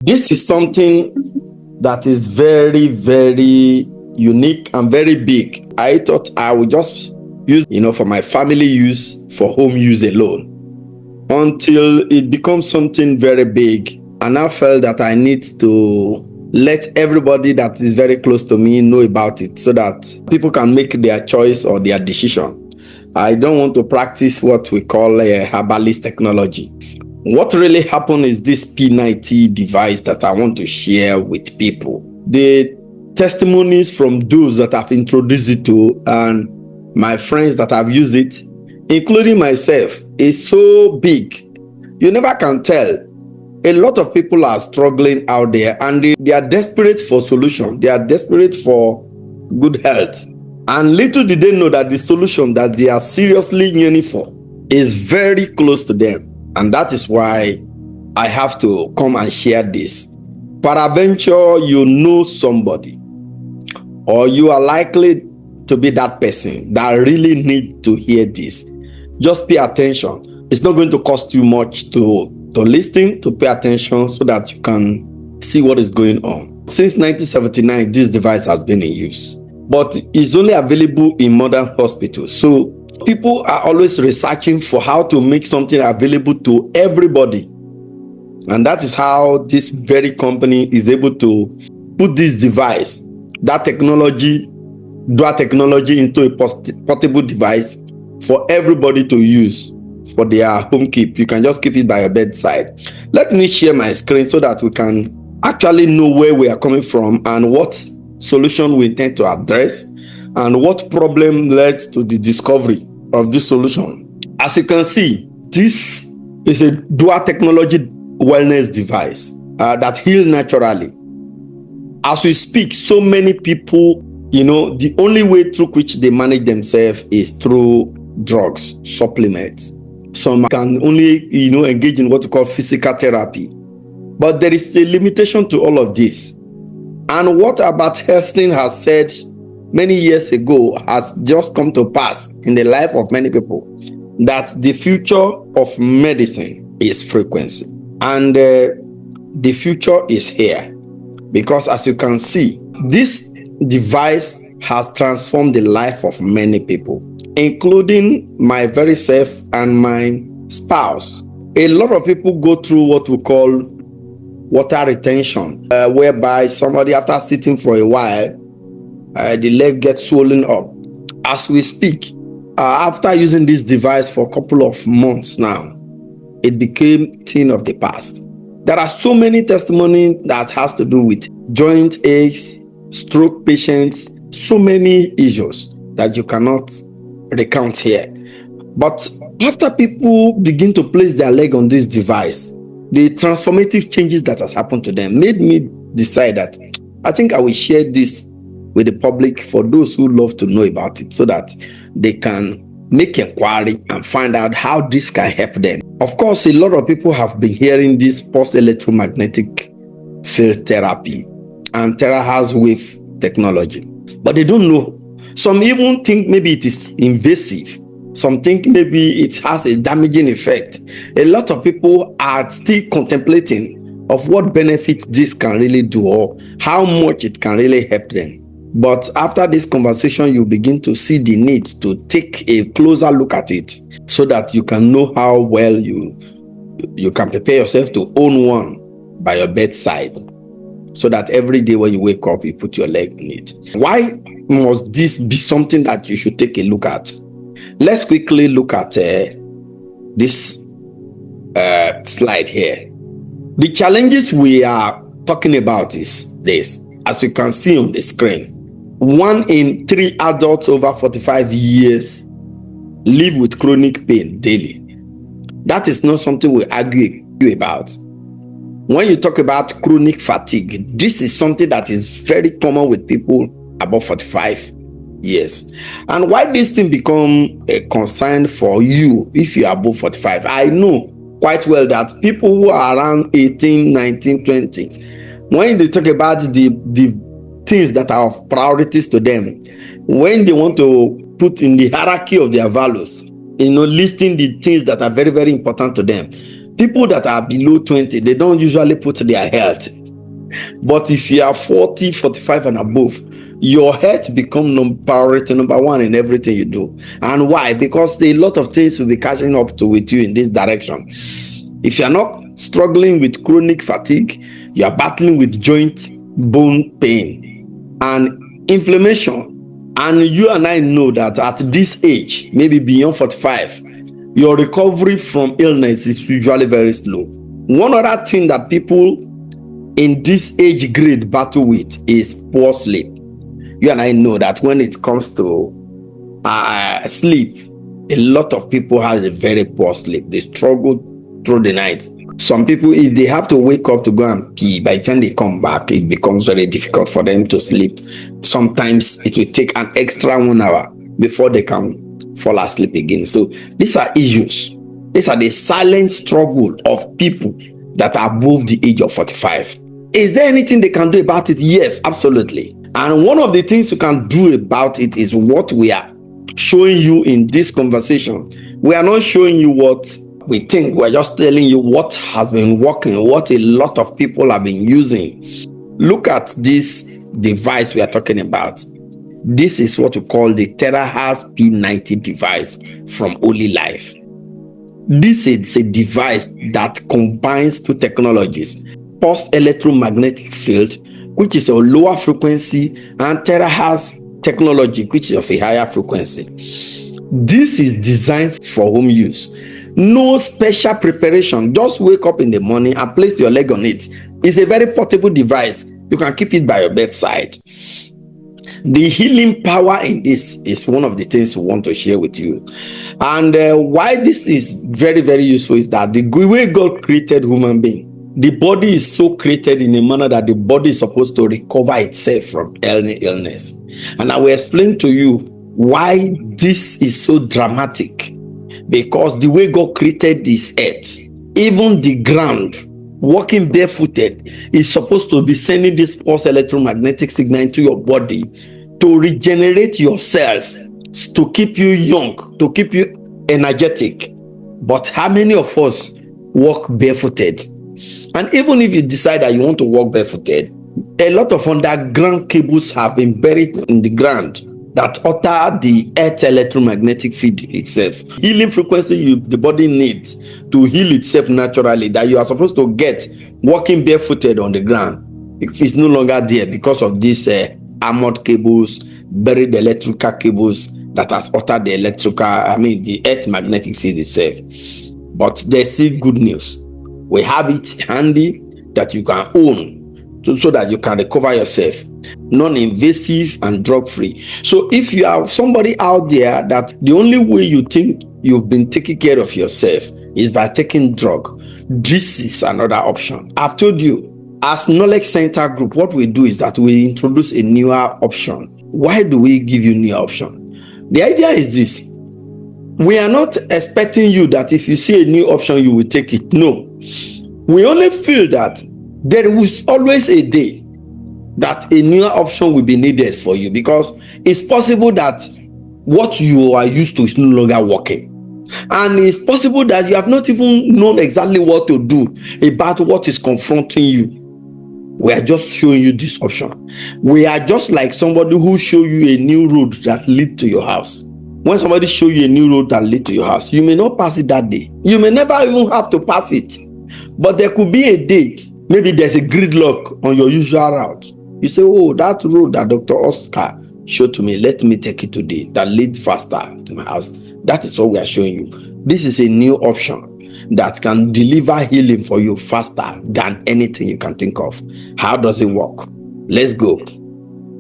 This is something that is very, very unique and very big. I thought I would just use, for my family use, for home use alone, until it becomes something very big. And I felt that I need to let everybody that is very close to me know about it so that people can make their choice or their decision. I don't want to practice what we call a herbalist technology. What really happened is this P90 device that I want to share with people. The testimonies from those that I've introduced it to and my friends that have used it, including myself, is so big. You never can tell. A lot of people are struggling out there and they are desperate for solution. They are desperate for good health. And little did they know that the solution that they are seriously yearning for is very close to them. And that is why I have to come and share this. Peradventure, you know somebody, or you are likely to be that person that really need to hear this. Just pay attention. It's not going to cost you much to listen, to pay attention so that you can see what is going on. Since 1979, this device has been in use, but it's only available in modern hospitals. So people are always researching for how to make something available to everybody. And that is how this very company is able to put this device, that technology, dual technology, into a portable device for everybody to use for their home keep. You can just keep it by your bedside. Let me share my screen so that we can actually know where we are coming from and what solution we intend to address and what problem led to the discovery of this solution. As you can see, this is a dual technology wellness device that heals naturally. As we speak, so many people, the only way through which they manage themselves is through drugs, supplements. Some can only, engage in what we call physical therapy. But there is a limitation to all of this. And what Albert Einstein has said many years ago has just come to pass in the life of many people, that the future of medicine is frequency. And the future is here. Because as you can see, this device has transformed the life of many people, including my very self and my spouse. A lot of people go through what we call water retention, whereby somebody, after sitting for a while, the leg gets swollen up. As we speak, after using this device for a couple of months now, it became a thing of the past. There are so many testimonies that has to do with joint aches, stroke patients, so many issues that you cannot recount here. But after people begin to place their leg on this device, the transformative changes that has happened to them made me decide that I think I will share this with the public for those who love to know about it so that they can make inquiry and find out how this can help them. Of course, a lot of people have been hearing this post-electromagnetic field therapy and TheraHeartz wave technology, but they don't know. Some even think maybe it is invasive. Some think maybe it has a damaging effect. A lot of people are still contemplating of what benefit this can really do or how much it can really help them. But after this conversation, you begin to see the need to take a closer look at it so that you can know how well you can prepare yourself to own one by your bedside, so that every day when you wake up, you put your leg in it. Why must this be something that you should take a look at? Let's quickly look at this slide here. The challenges we are talking about is this. As you can see on the screen, 1 in 3 adults over 45 years live with chronic pain daily. That is not something we argue about. When you talk about chronic fatigue, this is something that is very common with people above 45 years. And why this thing become a concern for you if you are above 45? I know quite well that people who are around 18, 19, 20, when they talk about the things that are of priorities to them, when they want to put in the hierarchy of their values, listing the things that are very, very important to them, People that are below 20, they don't usually put their health. But if you are 40, 45 and above, your health become priority number one in everything you do. And why? Because a lot of things will be catching up to with you in this direction. If you are not struggling with chronic fatigue, you are battling with joint bone pain and inflammation, and you and I know that at this age, maybe beyond 45, your recovery from illness is usually very slow. One other thing that people in this age grade battle with is poor sleep. You and I know that when it comes to sleep, a lot of people have a very poor sleep. They struggle through the night. Some people, if they have to wake up to go and pee, by the time they come back, it becomes very difficult for them to sleep. Sometimes it will take an extra 1 hour before they can fall asleep again. So these are issues. These are the silent struggle of people that are above the age of 45. Is there anything they can do about it? Yes, absolutely. And one of the things you can do about it is what we are showing you in this conversation. We are not showing you what we think. We're just telling you what has been working, what a lot of people have been using. Look at this device we are talking about. This is what we call the TheraHeartz P90 device from Olylife. This is a device that combines two technologies: pulsed electromagnetic field, which is a lower frequency, and TheraHeartz technology, which is of a higher frequency. This is designed for home use. No special preparation. Just wake up in the morning and place your leg on it. It's a very portable device. You can keep it by your bedside. The healing power in this is one of the things we want to share with you. And why this is very, very useful is that the way God created human being, the body is so created in a manner that the body is supposed to recover itself from any illness. And I will explain to you why this is so dramatic. Because the way God created this earth, even the ground, walking barefooted, is supposed to be sending this pulse electromagnetic signal into your body to regenerate your cells, to keep you young, to keep you energetic. But how many of us walk barefooted? And even if you decide that you want to walk barefooted, a lot of underground cables have been buried in the ground that alter the earth electromagnetic field itself. Healing frequency the body needs to heal itself naturally, that you are supposed to get walking barefooted on the ground, is no longer there because of these armored cables, buried electrical cables that has altered the the earth magnetic field itself. But there's still good news. We have it handy that you can own so that you can recover yourself. Non-invasive and drug-free. So if you are somebody out there that the only way you think you've been taking care of yourself is by taking drug, this is another option. I've told you, as Knowledge Center Group, what we do is that we introduce a newer option. Why do we give you new option? The idea is this: we are not expecting you that if you see a new option you will take it. No, we only feel that there was always a day that a newer option will be needed for you, because it's possible that what you are used to is no longer working, and it's possible that you have not even known exactly what to do about what is confronting you. We are just showing you this option. We are just like somebody who show you a new road that leads to your house. When somebody show you a new road that leads to your house, you may not pass it that day. You may never even have to pass it, but there could be a day, maybe there's a gridlock on your usual route. You say, oh, that road that Dr. Oscar showed to me, let me take it today, that leads faster to my house. That is what we are showing you. This is a new option that can deliver healing for you faster than anything you can think of. How does it work? Let's go.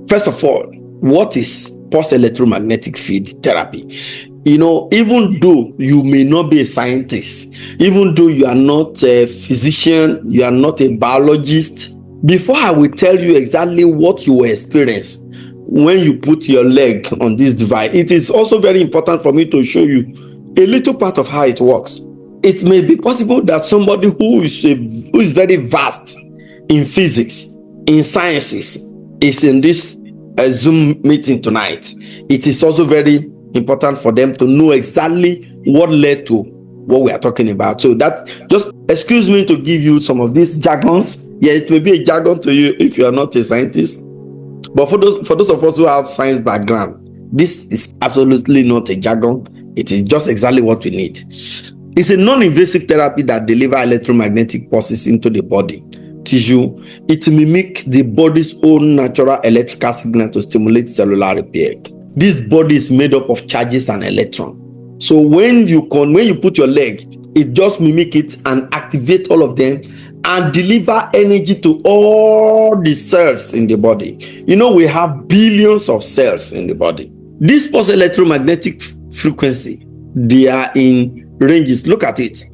First of all, what is pulse electromagnetic field therapy? Even though you may not be a scientist, even though you are not a physician, you are not a biologist, before I will tell you exactly what you will experience when you put your leg on this device, it is also very important for me to show you a little part of how it works. It may be possible that somebody who is very vast in physics, in sciences, is in this Zoom meeting tonight. It is also very important for them to know exactly what led to what we are talking about. So that, just excuse me to give you some of these jargons. Yeah, it may be a jargon to you if you are not a scientist, but for those of us who have science background, this is absolutely not a jargon. It is just exactly what we need. It's a non-invasive therapy that delivers electromagnetic pulses into the body tissue. It mimics the body's own natural electrical signal to stimulate cellular repair. This body is made up of charges and electrons. So when you put your leg, it just mimic it and activate all of them and deliver energy to all the cells in the body. You know, we have billions of cells in the body. This pulse electromagnetic frequency, they are in ranges. Look at it.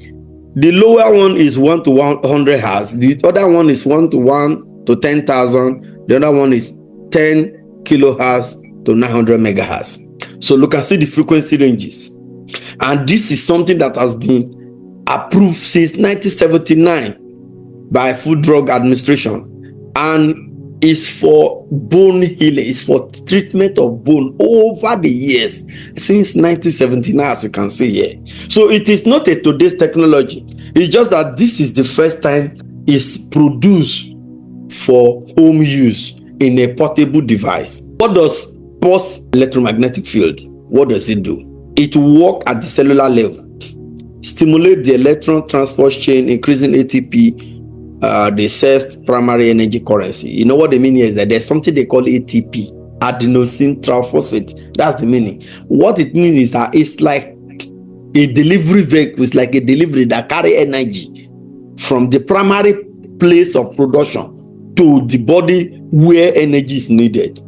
The lower one is 1 to 100 hertz. The other one is 1 to 1 to 10,000. The other one is 10 kilohertz to 900 megahertz. So look and see the frequency ranges. And this is something that has been approved since 1979 by Food Drug Administration, and is for bone healing. It's for treatment of bone over the years since 1979, as you can see here. So it is not a today's technology. It's just that this is the first time it's produced for home use in a portable device. What does pulse electromagnetic field? What does it do? It works at the cellular level, stimulate the electron transport chain, increasing ATP, the cell's primary energy currency. You know what the meaning is? That there's something they call ATP, adenosine triphosphate. That's the meaning. What it means is that it's like a delivery vehicle. It's like a delivery that carry energy from the primary place of production to the body where energy is needed.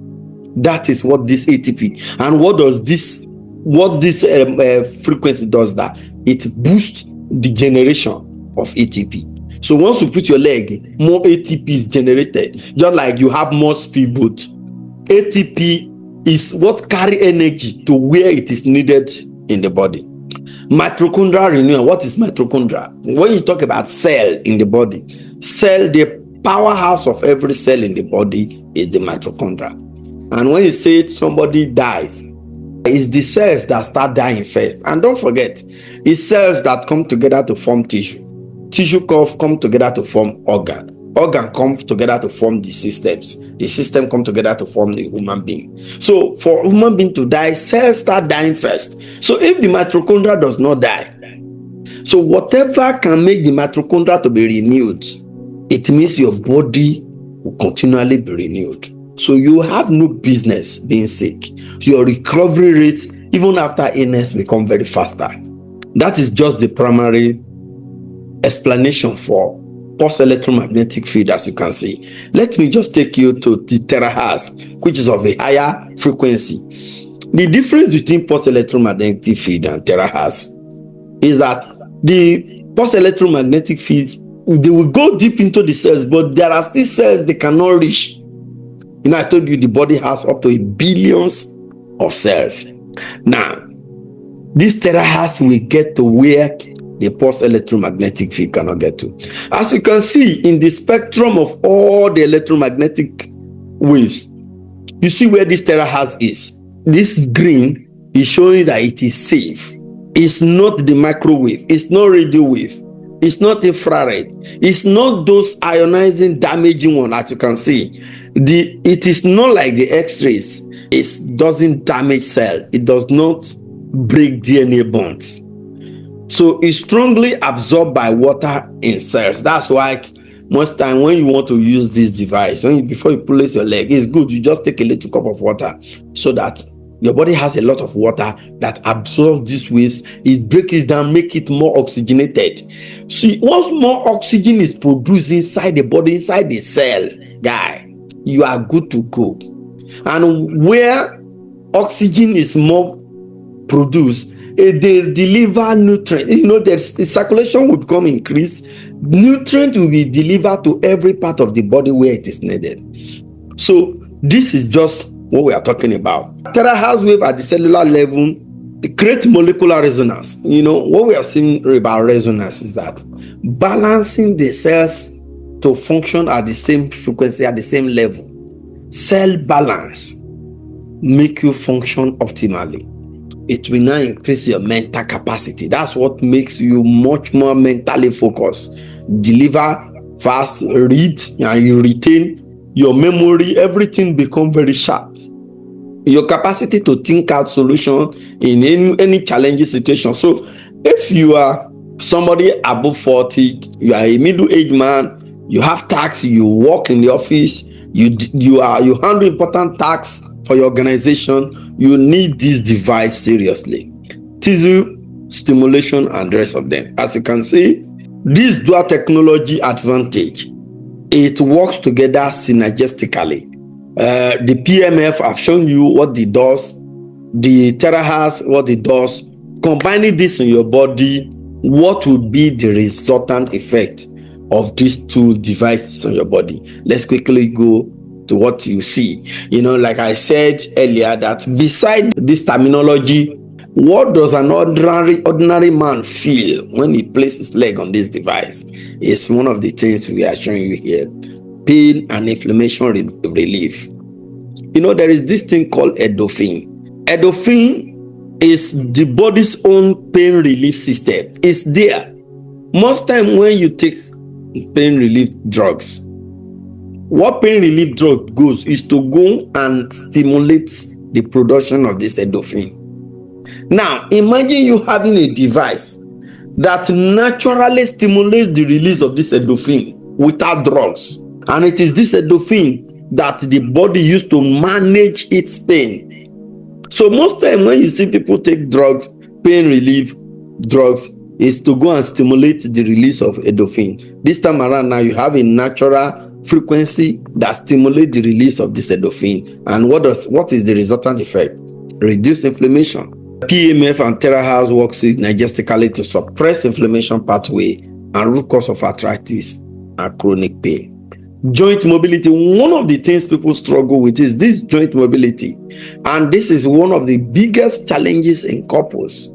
That is what this ATP, and what this frequency does, that it boosts the generation of ATP. So once you put your leg, more ATP is generated, just like you have more speedboat. ATP is what carry energy to where it is needed in the body. Mitochondrial renewal. What is mitochondria? When you talk about cell in the body, the powerhouse of every cell in the body is the mitochondria. And when you say somebody dies, it's the cells that start dying first. And don't forget, it's cells that come together to form tissue. Tissue come together to form organ. Organ come together to form the systems. The system come together to form the human being. So for human being to die, cells start dying first. So if the mitochondria does not die, so whatever can make the mitochondria to be renewed, it means your body will continually be renewed. So you have no business being sick. Your recovery rate, even after illness, become very faster. That is just the primary explanation for pulse electromagnetic field, as you can see. Let me just take you to the TheraHeartz, which is of a higher frequency. The difference between pulse electromagnetic field and TheraHeartz is that the pulse electromagnetic fields, they will go deep into the cells, but there are still cells they cannot reach. You know, I told you the body has up to billions of cells. Now, this TheraHeartz will get to where the pulse electromagnetic field cannot get to. As you can see in the spectrum of all the electromagnetic waves, you see where this TheraHeartz is. This green is showing that it is safe. It's not the microwave. It's not radio wave. It's not infrared. It's not those ionizing, damaging one, as you can see. It is not like the X-rays. It doesn't damage cell. It does not break DNA bonds. So it's strongly absorbed by water in cells. That's why most time when you want to use this device, before you place your leg, it's good you just take a little cup of water, so that your body has a lot of water that absorbs these waves. It breaks it down, make it more oxygenated. See, once more oxygen is produced inside the body, inside the cell, guy, you are good to go. And where oxygen is more produced, they deliver nutrients. You know, the circulation will become increased. Nutrient will be delivered to every part of the body where it is needed. So this is just what we are talking about. TheraHeartz wave at the cellular level, it creates molecular resonance. You know, what we are saying about resonance is that balancing the cells to function at the same frequency, at the same level. Cell balance make you function optimally. it will now increase your mental capacity. That's what makes you much more mentally focused. Deliver fast, read, and you retain your memory. Everything become very sharp. Your capacity to think out solution in any challenging situation. So if you are somebody above 40, you are a middle-aged man, you have tasks, you work in the office, you handle important tasks for your organization, you need this device seriously. Tissue stimulation and the rest of them. As you can see, this dual technology advantage, it works together synergistically. The PEMF, I've shown you what it does. The TheraHeartz, what it does. Combining this in your body, what will be the resultant effect of these two devices on your body? Let's quickly go to what you see. Like I said earlier, that beside this terminology, what does an ordinary man feel when he places his leg on this device? It's one of the things we are showing you here. Pain and inflammation relief. There is this thing called endorphin. Endorphin is the body's own pain relief system. It's there. Most time when you take pain relief drugs, what pain relief drug goes is to go and stimulate the production of this endorphin. Now, imagine you having a device that naturally stimulates the release of this endorphin without drugs. And it is this endorphin that the body used to manage its pain. So most time when you see people take drugs, pain relief drugs, is to go and stimulate the release of endorphin. This time around now, you have a natural frequency that stimulates the release of this endorphin. And what is the resultant effect? Reduce inflammation. PEMF and TheraHeartz works synergistically to suppress inflammation pathway and root cause of arthritis and chronic pain. Joint mobility. One of the things people struggle with is this joint mobility, and this is one of the biggest challenges in couples,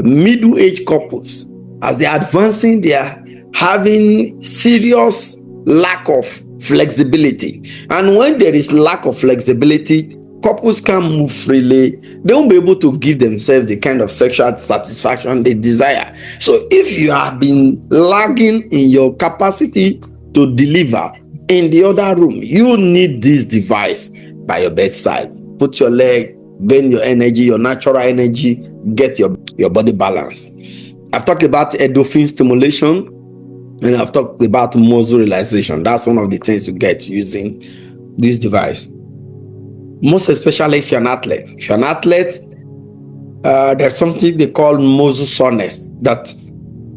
middle-aged couples. As they're advancing, they are having serious lack of flexibility, and when there is lack of flexibility, couples can't move freely. They won't be able to give themselves the kind of sexual satisfaction they desire. So if you have been lagging in your capacity to deliver in the other room, you need this device by your bedside. Put your leg, burn your energy, your natural energy, get your body balance. I've talked about endorphin stimulation, and I've talked about muscle relaxation. That's one of the things you get using this device. Most especially if you're an athlete. If you're an athlete, there's something they call muscle soreness that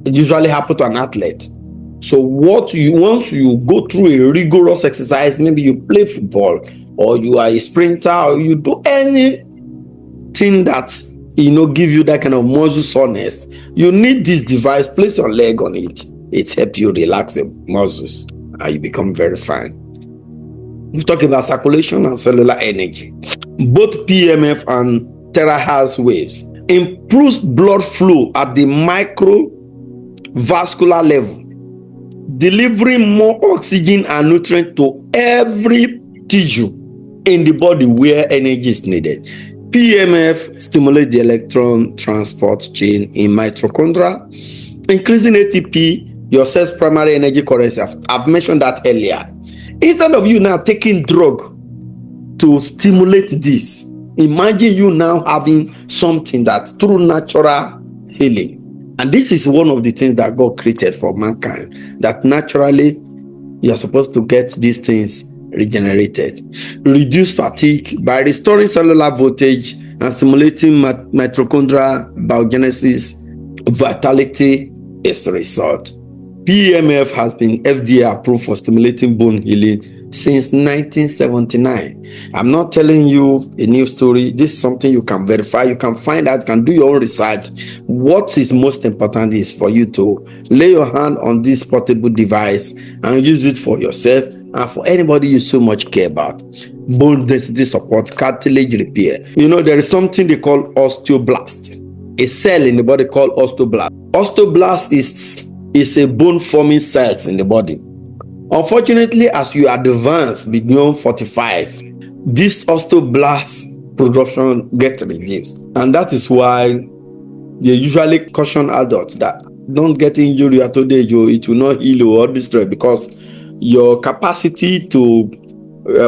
usually happens to an athlete. So once you go through a rigorous exercise, maybe you play football, or you are a sprinter, or you do anything that give you that kind of muscle soreness, you need this device. Place your leg on it. It helps you relax the muscles, and you become very fine. We've talked about circulation and cellular energy. Both PEMF and TheraHeartz waves improves blood flow at the microvascular level, delivering more oxygen and nutrients to every tissue in the body where energy is needed. PEMF stimulates the electron transport chain in mitochondria, increasing ATP, your cell's primary energy currency. I've mentioned that earlier. Instead of you now taking drug to stimulate this, imagine you now having something that's through natural healing. And this is one of the things that God created for mankind, that naturally you're supposed to get these things regenerated. Reduce fatigue by restoring cellular voltage and stimulating mitochondrial biogenesis. Vitality is the result. PEMF has been FDA approved for stimulating bone healing since 1979. I'm not telling you a new story. This is something you can verify. You can find out, you can do your own research. What is most important is for you to lay your hand on this portable device and use it for yourself and for anybody you so much care about. Bone density support, cartilage repair. There is something they call osteoblast. A cell in the body called osteoblast. Osteoblast is a bone forming cells in the body. Unfortunately, as you advance beyond 45, this osteoblast production gets reduced. And that is why they usually caution adults that don't get injury at old age, or it will not heal or destroy, because your capacity to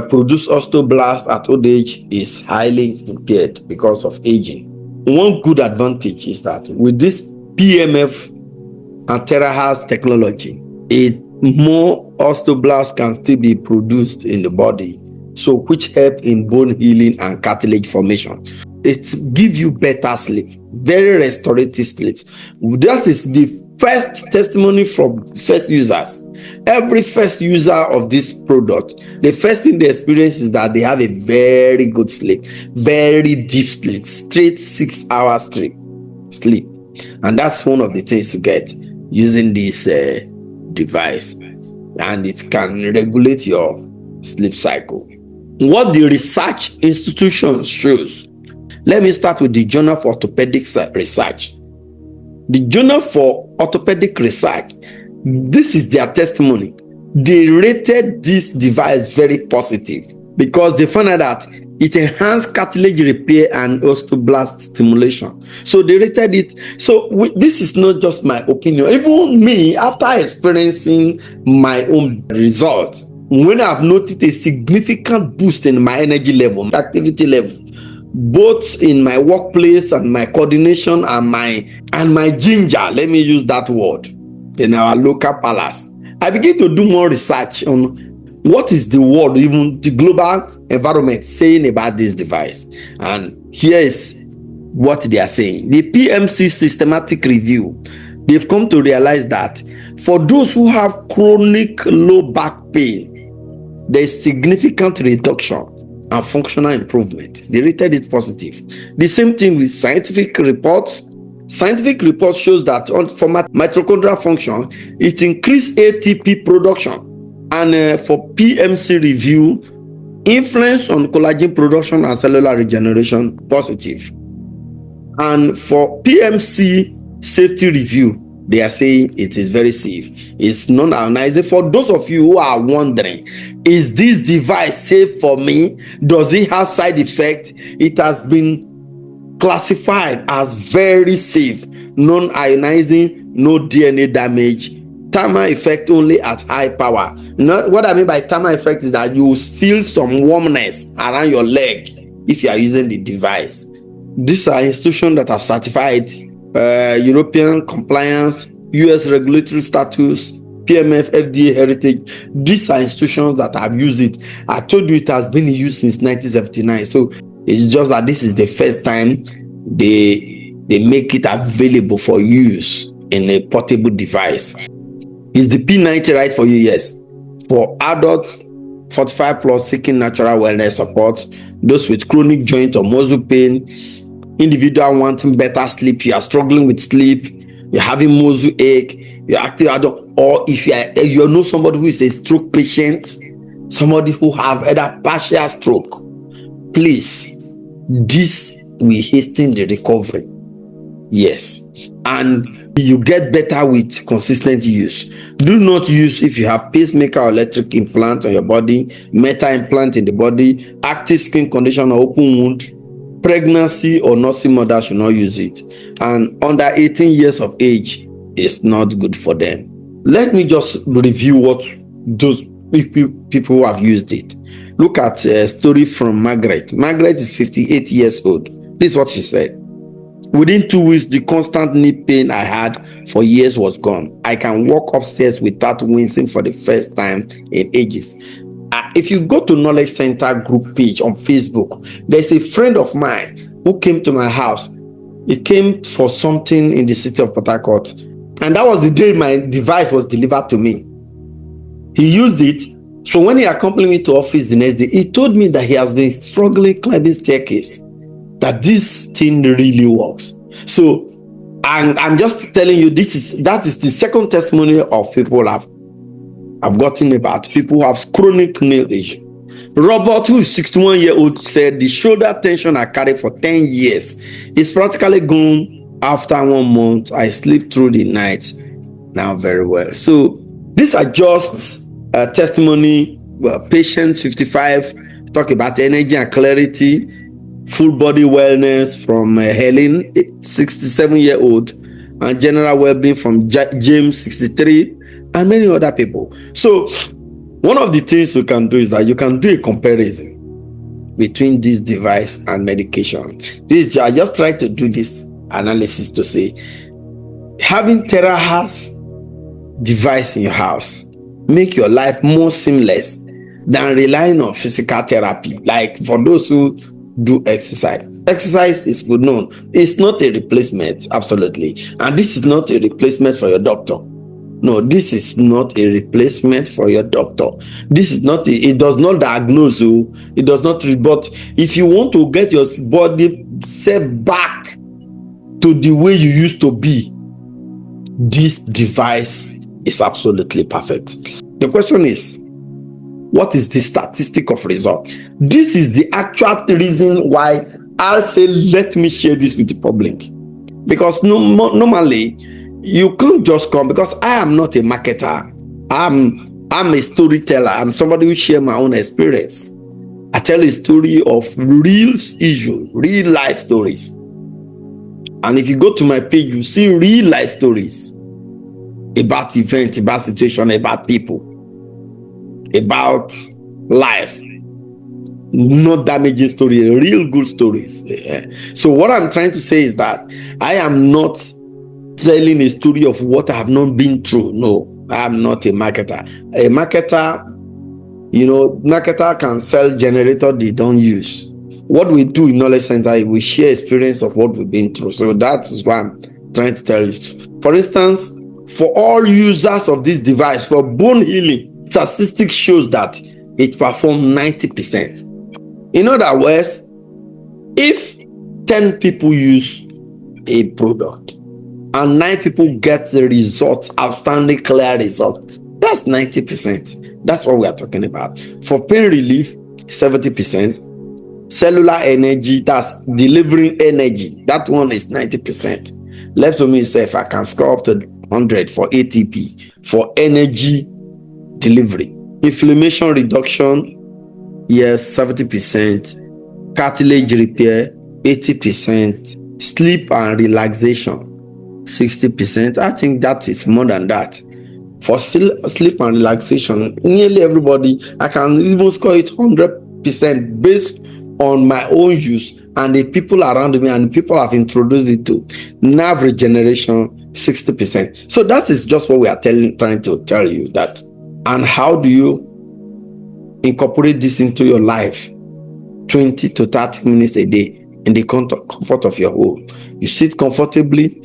produce osteoblasts at old age is highly impaired because of aging. One good advantage is that with this PEMF and TheraHeartz technology, more osteoblasts can still be produced in the body, so which help in bone healing and cartilage formation. It gives you better sleep, very restorative sleep. That is the first testimony from first users. Every first user of this product, the first thing they experience is that they have a very good sleep, very deep sleep, straight 6 hours straight sleep. And that's one of the things to get using this device, and it can regulate your sleep cycle. What the research institution shows. Let me start with the Journal for Orthopedic Research. The Journal for Orthopedic Research, this is their testimony. They rated this device very positive because they found out that it enhanced cartilage repair and osteoblast stimulation. So they rated it. So this is not just my opinion. Even me, after experiencing my own result, when I've noticed a significant boost in my energy level, activity level, both in my workplace and my coordination and my ginger, let me use that word, in our local palace, I begin to do more research on what is the world, even the global environment, saying about this device. And here is what they are saying. The PMC systematic review, they've come to realize that for those who have chronic low back pain, there is significant reduction and functional improvement. They rated it positive. The same thing with scientific reports. Scientific reports shows that for mitochondrial function, it increased ATP production. And for PMC review, influence on collagen production and cellular regeneration, positive. And for PMC safety review, they are saying it is very safe. It's non-ionizing. For those of you who are wondering, is this device safe for me? Does it have side effects? It has been classified as very safe, non-ionizing, no DNA damage, thermal effect only at high power. What I mean by thermal effect is that you feel some warmness around your leg if you are using the device. These are institutions that have certified European compliance, US regulatory status, PMF, FDA heritage. These are institutions that have used it. I told you it has been in use since 1979. So it's just that this is the first time they make it available for use in a portable device. Is the P90 right for you? Yes. For adults 45 plus seeking natural wellness support, those with chronic joint or muscle pain, individual wanting better sleep, you are struggling with sleep, you're having muscle ache, you're active adult, or if you know somebody who is a stroke patient, somebody who have either partial stroke, please, this will hasten the recovery. Yes, and you get better with consistent use. Do not use if you have pacemaker or electric implant on your body, metal implant in the body, active skin condition or open wound. Pregnancy or nursing mother should not use it, and under 18 years of age is not good for them. Let me just review what those people who have used it. Look at a story from Margaret. Margaret is 58 years old. This is what she said. Within 2 weeks, the constant knee pain I had for years was gone. I can walk upstairs without wincing for the first time in ages. If you go to Knowledge Center group page on Facebook, there's a friend of mine who came to my house. He came for something in the city of Port Harcourt, and that was the day my device was delivered to me. He used it. So when he accompanied me to office the next day, he told me that he has been struggling climbing staircase, that this thing really works. So I'm just telling you, that is the second testimony of people I've gotten about people who have chronic knee issue. Robert, who is 61 years old, said the shoulder tension I carried for 10 years is practically gone after 1 month. I sleep through the night now very well. So these are just testimony. Patients 55 talk about energy and clarity. Full body wellness from Helen, 67-year-old, and general well-being from James, 63, and many other people. So one of the things we can do is that you can do a comparison between this device and medication. I just try to do this analysis to say, having TheraHeartz device in your house make your life more seamless than relying on physical therapy. Like for those who do exercise. Exercise is good known. It's not a replacement, absolutely. And this is not a replacement for your doctor. No, this is not a replacement for your doctor. This is not, it does not diagnose you. It does not, but if you want to get your body set back to the way you used to be, this device is absolutely perfect. The question is, what is the statistic of result? This is the actual reason why I'll say, let me share this with the public. Because normally, you can't just come, because I am not a marketer. I'm a storyteller. I'm somebody who share my own experience. I tell a story of real issues, real life stories. And if you go to my page, you see real life stories about events, about situation, about people, about life. Not damaging story, real good stories. So what I'm trying to say is that I am not telling a story of what I have not been through. No, I am not a marketer. A marketer, marketer can sell generator they don't use. What we do in Knowledge Center is we share experience of what we've been through. So that is what I'm trying to tell you. For instance, for all users of this device, for bone healing, statistics shows that it performs 90%. In other words, if 10 people use a product and 9 people get the result, outstanding, clear result, that's 90%. That's what we are talking about. For pain relief, 70%. Cellular energy, that's delivering energy, that one is 90%. Left to me, say if I can score up to 100 for ATP, for energy delivery. Inflammation reduction, yes, 70%. Cartilage repair, 80%. Sleep and relaxation, 60%. I think that is more than that. For sleep and relaxation, nearly everybody, I can even score it 100% based on my own use and the people around me and the people I've introduced it to. Nerve regeneration, 60%. So that is just what we are trying to tell you that. And how do you incorporate this into your life? 20 to 30 minutes a day in the comfort of your home. You sit comfortably,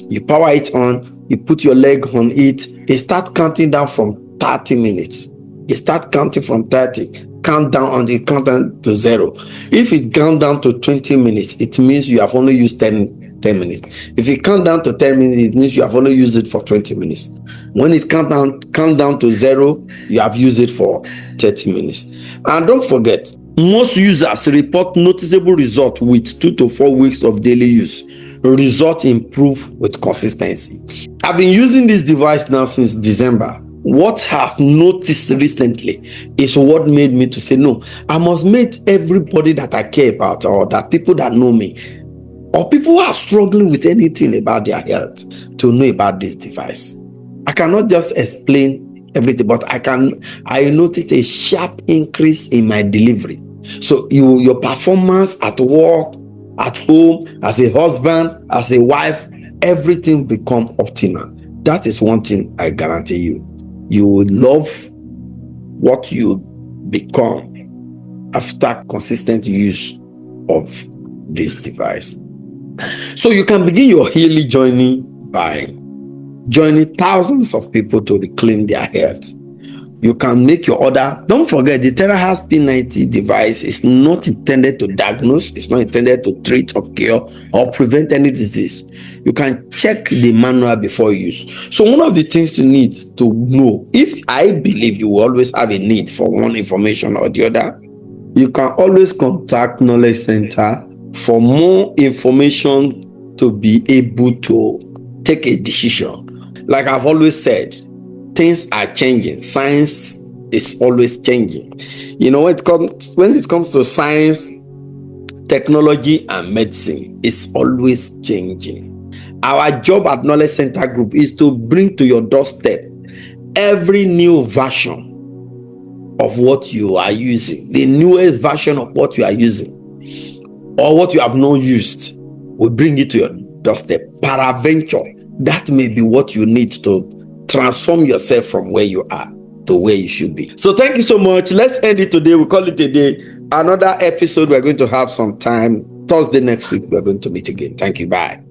you power it on, you put your leg on it, it start counting down from 30 minutes. It start counting from 30. Count down until it count down to 0. If it count down to 20 minutes, it means you have only used 10 minutes. If it count down to 10 minutes, it means you have only used it for 20 minutes. When it count down to 0, you have used it for 30 minutes. And don't forget, most users report noticeable result with 2 to 4 weeks of daily use. Result improve with consistency. I've been using this device now since December. What I've noticed recently is what made me to say, no, I must make everybody that I care about, or that people that know me, or people who are struggling with anything about their health, to know about this device. I cannot just explain everything, but I noticed a sharp increase in my delivery. So your performance at work, at home, as a husband, as a wife, everything become optimal. That is one thing I guarantee you. You will love what you become after consistent use of this device. So you can begin your healing journey by joining thousands of people to reclaim their health. You can make your order. Don't forget, the TheraHeartz P90 device is not intended to diagnose, it's not intended to treat or cure or prevent any disease. You can check the manual before use. So one of the things you need to know, if I believe you will always have a need for one information or the other, you can always contact Knowledge Center for more information to be able to take a decision. Like I've always said, things are changing. Science is always changing. When it comes to science, technology and medicine is always changing. Our job at Knowledge Center Group is to bring to your doorstep every new version of what you are using, the newest version of what you are using, or what you have not used. We bring it to your doorstep. Peradventure, that may be what you need to transform yourself from where you are to where you should be. So thank you so much. Let's end it today. We call it a day. Another episode, we're going to have some time. Thursday next week, we're going to meet again. Thank you. Bye.